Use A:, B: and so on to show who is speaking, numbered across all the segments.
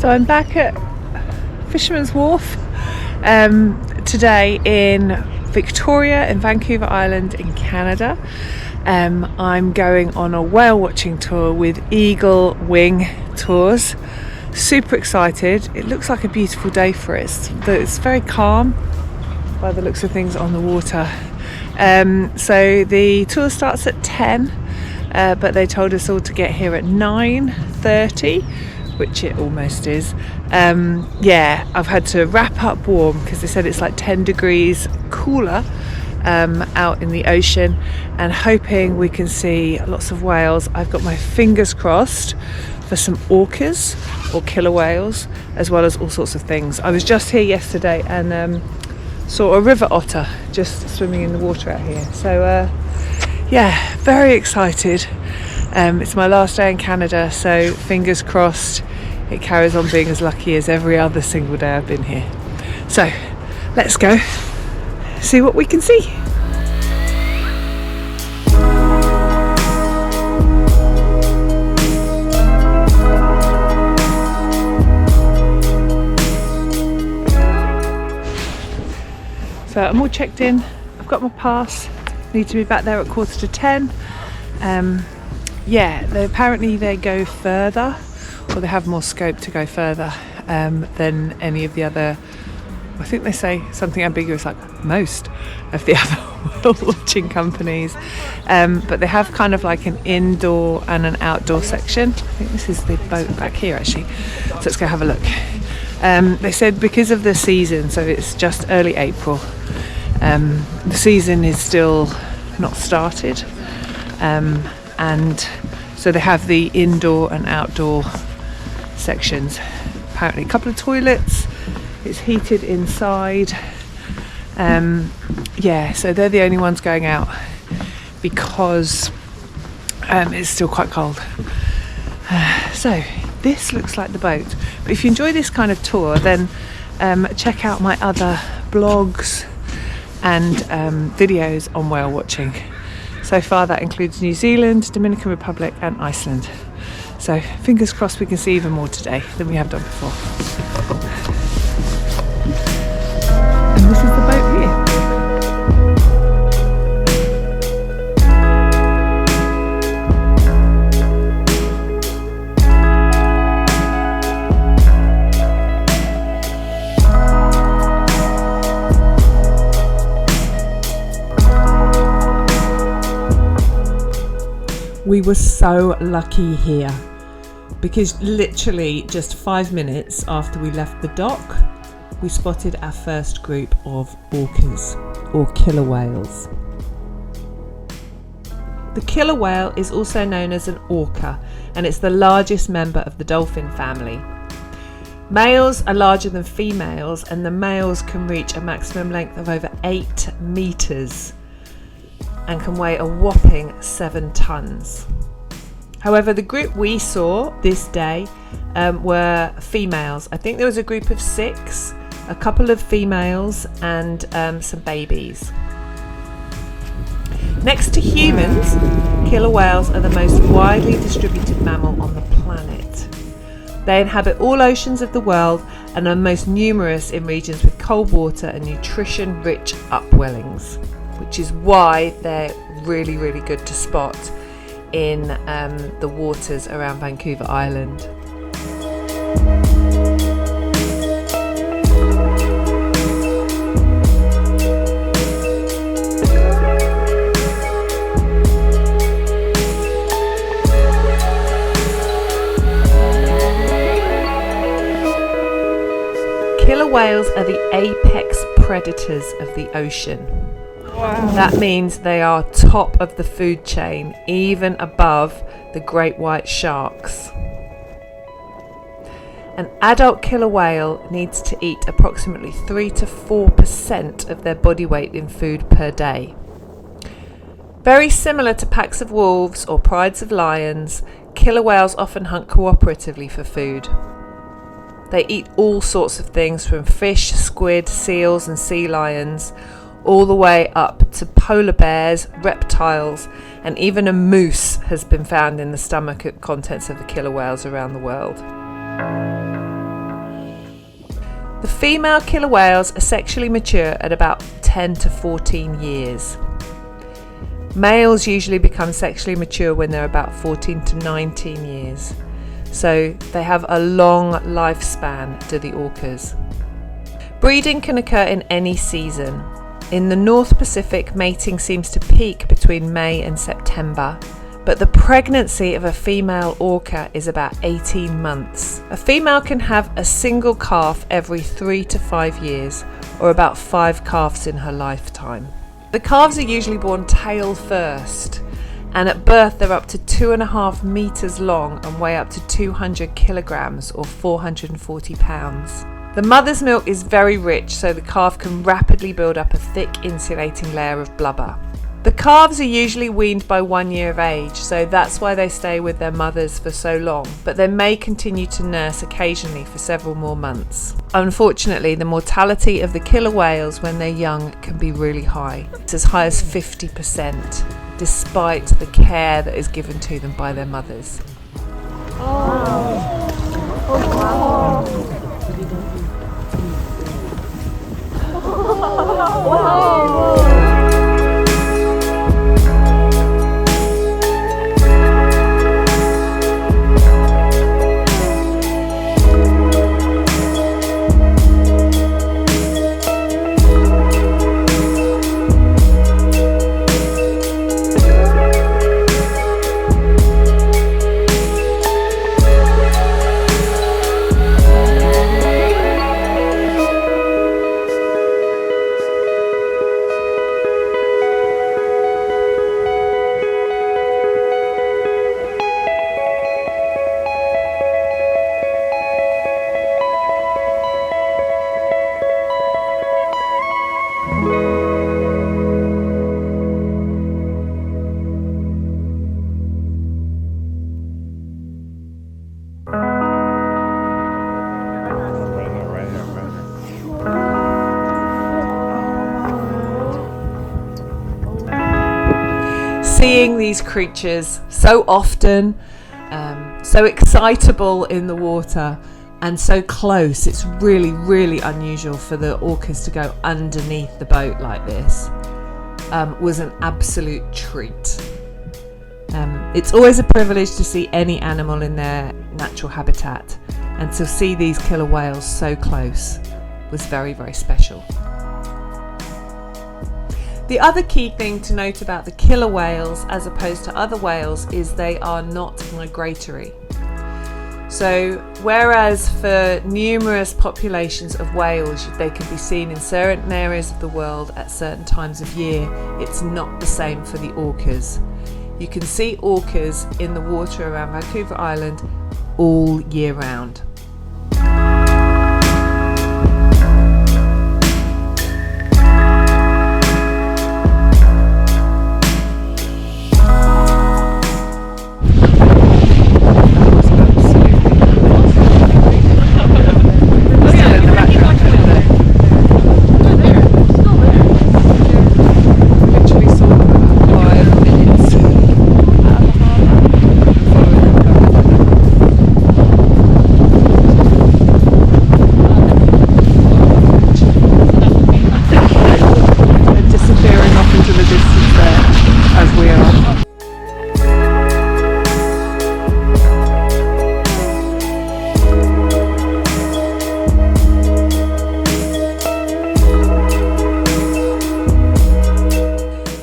A: So I'm back at Fisherman's Wharf today in Victoria in Vancouver Island in Canada. I'm going on a whale watching tour with Eagle Wing Tours. Super excited. It looks like a beautiful day for us. It's very calm by the looks of things on the water. So the tour starts at 10, but they told us all to get here at 9:30, which it almost is. I've had to wrap up warm because they said it's like 10 degrees cooler out in the ocean, and hoping we can see lots of whales. I've got my fingers crossed for some orcas or killer whales, as well as all sorts of things. I was just here yesterday and saw a river otter just swimming in the water out here. So very excited. It's my last day in Canada, so fingers crossed it carries on being as lucky as every other single day I've been here. So let's go see what we can see. So I'm all checked in, I've got my pass, need to be back there at 9:45. Apparently they go further, or they have more scope to go further than any of the other, I think they say something ambiguous like most of the other whale watching companies, but they have kind of like an indoor and an outdoor section. I think this is the boat back here actually, so let's go have a look. They said because of the season, so it's just early April, the season is still not started, and so they have the indoor and outdoor sections. Apparently a couple of toilets, it's heated inside. So they're the only ones going out because it's still quite cold. So this looks like the boat, but if you enjoy this kind of tour, then check out my other blogs and videos on whale watching. So far that includes New Zealand, Dominican Republic and Iceland. So fingers crossed we can see even more today than we have done before. And this is the boat here. We were so lucky here because literally just 5 minutes after we left the dock, we spotted our first group of orcas, or killer whales. The killer whale is also known as an orca, and it's the largest member of the dolphin family. Males are larger than females, and the males can reach a maximum length of over 8 meters. And can weigh a whopping 7 tons. However, the group we saw this day were females. I think there was a group of 6, a couple of females and some babies. Next to humans, killer whales are the most widely distributed mammal on the planet. They inhabit all oceans of the world and are most numerous in regions with cold water and nutrition-rich upwellings, which is why they're really, really good to spot in the waters around Vancouver Island. Killer whales are the apex predators of the ocean. Wow. That means they are top of the food chain, even above the great white sharks. An adult killer whale needs to eat approximately 3 to 4% of their body weight in food per day. Very similar to packs of wolves or prides of lions, killer whales often hunt cooperatively for food. They eat all sorts of things from fish, squid, seals and sea lions, all the way up to polar bears, reptiles, and even a moose has been found in the stomach contents of the killer whales around the world. The female killer whales are sexually mature at about 10 to 14 years. Males usually become sexually mature when they're about 14 to 19 years. So they have a long lifespan to the orcas. Breeding can occur in any season. In the North Pacific, mating seems to peak between May and September, but the pregnancy of a female orca is about 18 months. A female can have a single calf every 3 to 5 years, or about 5 calves in her lifetime. The calves are usually born tail first, and at birth they're up to 2.5 meters long and weigh up to 200 kilograms or 440 pounds. The mother's milk is very rich, so the calf can rapidly build up a thick insulating layer of blubber. The calves are usually weaned by 1 year of age, so that's why they stay with their mothers for so long, but they may continue to nurse occasionally for several more months. Unfortunately, the mortality of the killer whales when they're young can be really high. It's as high as 50%, despite the care that is given to them by their mothers. Seeing these creatures so often, so excitable in the water and so close, it's really, really unusual for the orcas to go underneath the boat like this, was an absolute treat. It's always a privilege to see any animal in their natural habitat, and to see these killer whales so close was very, very special. The other key thing to note about the killer whales as opposed to other whales is they are not migratory. So whereas for numerous populations of whales they can be seen in certain areas of the world at certain times of year, it's not the same for the orcas. You can see orcas in the water around Vancouver Island all year round.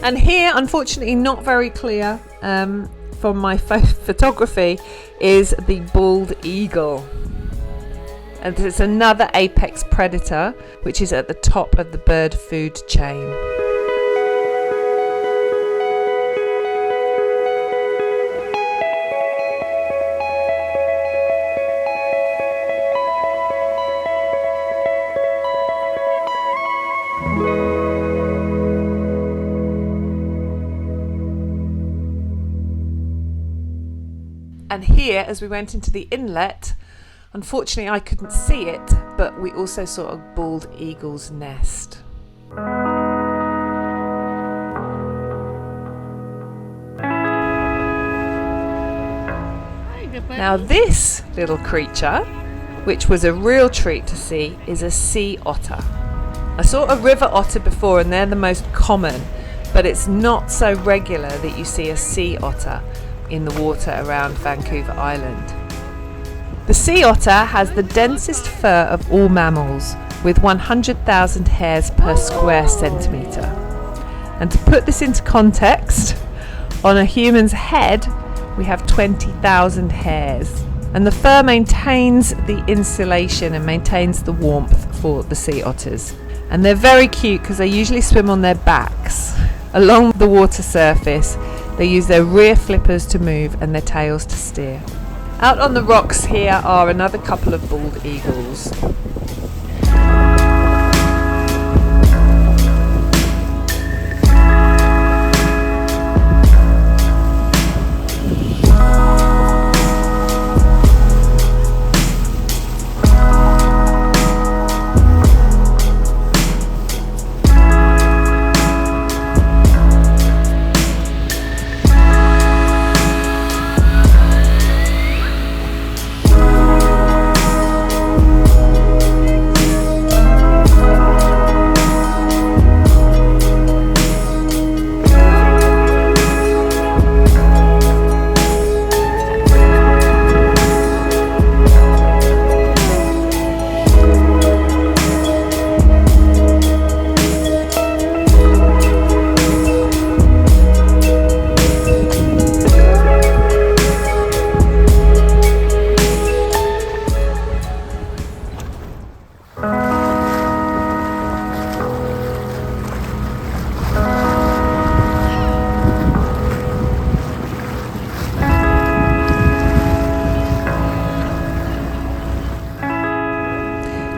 A: And here, unfortunately not very clear from my photography, is the bald eagle. And it's another apex predator which is at the top of the bird food chain. And here, as we went into the inlet, unfortunately I couldn't see it, but we also saw a bald eagle's nest. Now this little creature which was a real treat to see, is a sea otter. I saw a river otter before and they're the most common, but it's not so regular that you see a sea otter in the water around Vancouver Island. The sea otter has the densest fur of all mammals, with 100,000 hairs per square centimetre. And to put this into context, on a human's head we have 20,000 hairs. And the fur maintains the insulation and maintains the warmth for the sea otters. And they're very cute because they usually swim on their backs. Along the water surface, they use their rear flippers to move and their tails to steer. Out on the rocks here are another couple of bald eagles.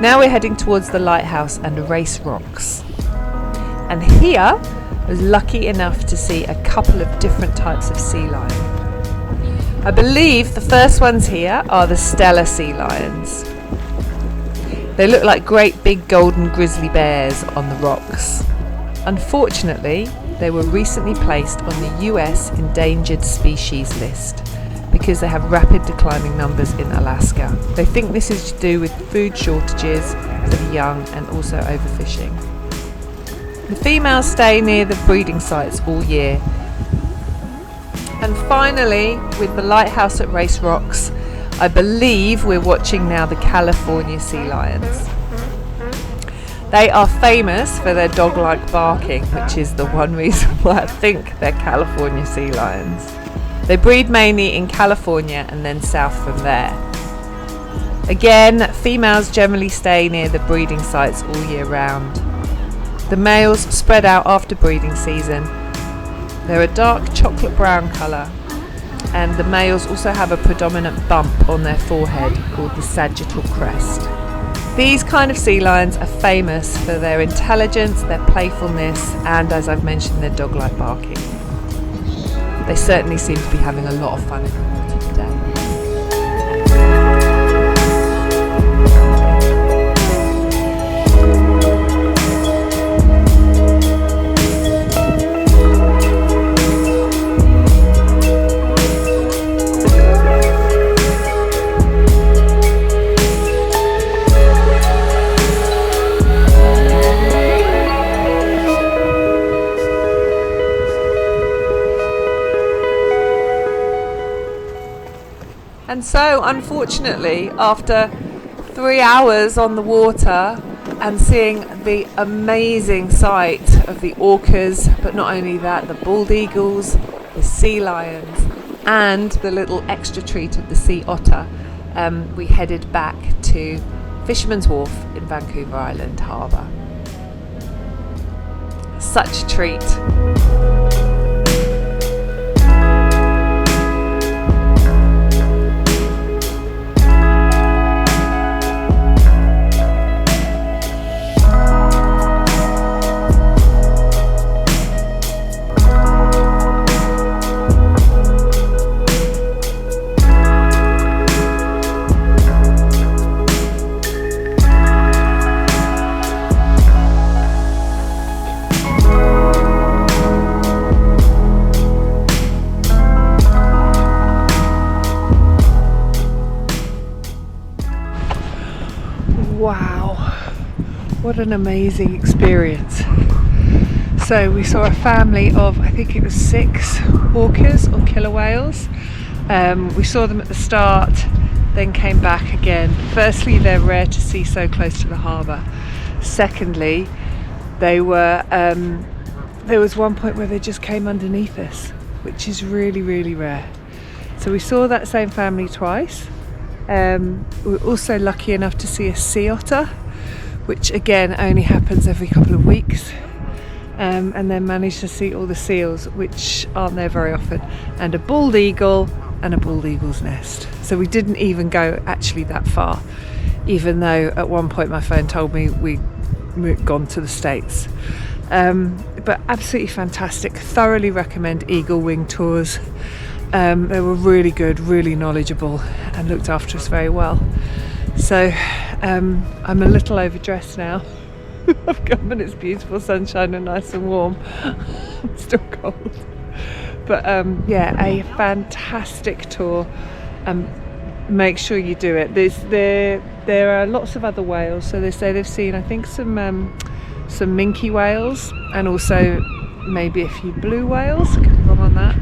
A: Now we're heading towards the lighthouse and Race Rocks. And here I was lucky enough to see a couple of different types of sea lion. I believe the first ones here are the Steller sea lions. They look like great big golden grizzly bears on the rocks. Unfortunately, they were recently placed on the US endangered species list because they have rapid declining numbers in Alaska. They think this is to do with food shortages for the young and also overfishing. The females stay near the breeding sites all year. And finally, with the lighthouse at Race Rocks, I believe we're watching now the California sea lions. They are famous for their dog-like barking, which is the one reason why I think they're California sea lions. They breed mainly in California and then south from there. Again, females generally stay near the breeding sites all year round. The males spread out after breeding season. They're a dark chocolate brown colour, and the males also have a predominant bump on their forehead called the sagittal crest. These kind of sea lions are famous for their intelligence, their playfulness, and as I've mentioned, their dog-like barking. They certainly seem to be having a lot of fun in the water today. And so, unfortunately, after 3 hours on the water and seeing the amazing sight of the orcas, but not only that, the bald eagles, the sea lions, and the little extra treat of the sea otter, we headed back to Fisherman's Wharf in Vancouver Island Harbour. Such a treat. what an amazing experience. So we saw a family of, I think it was 6 orcas or killer whales. We saw them at the start, then came back again. Firstly, they're rare to see so close to the harbour. Secondly, they were there was one point where they just came underneath us, which is really, really rare. So we saw that same family twice. We were also lucky enough to see a sea otter, which again only happens every couple of weeks. And then managed to see all the seals, which aren't there very often, and a bald eagle and a bald eagle's nest. So we didn't even go actually that far, even though at one point my phone told me we'd gone to the States. But absolutely fantastic. Thoroughly recommend eagle wing tours. They were really good, really knowledgeable, and looked after us very well. So I'm a little overdressed now. I've come and it's beautiful sunshine and nice and warm. I'm still cold. But yeah, a fantastic tour. Make sure you do it. There are lots of other whales. So they say they've seen, I think, some minke whales, and also maybe a few blue whales. Could be wrong on that.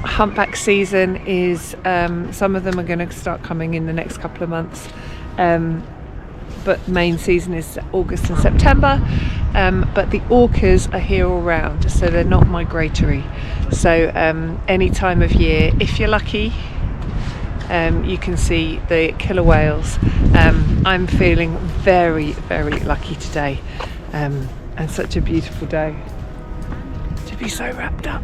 A: Humpback season is, some of them are going to start coming in the next couple of months. But main season is August and September. But the orcas are here all round, so they're not migratory. So any time of year, if you're lucky, you can see the killer whales. I'm feeling very, very lucky today, and such a beautiful day to be so wrapped up.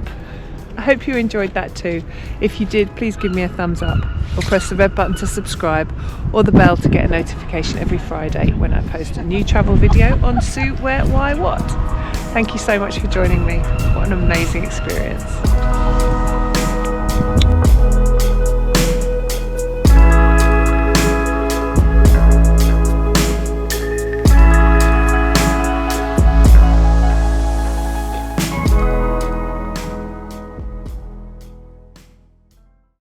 A: I hope you enjoyed that too. If you did, please give me a thumbs up, or press the red button to subscribe, or the bell to get a notification every Friday when I post a new travel video on Sue, Where, Why, What. Thank you so much for joining me. What an amazing experience.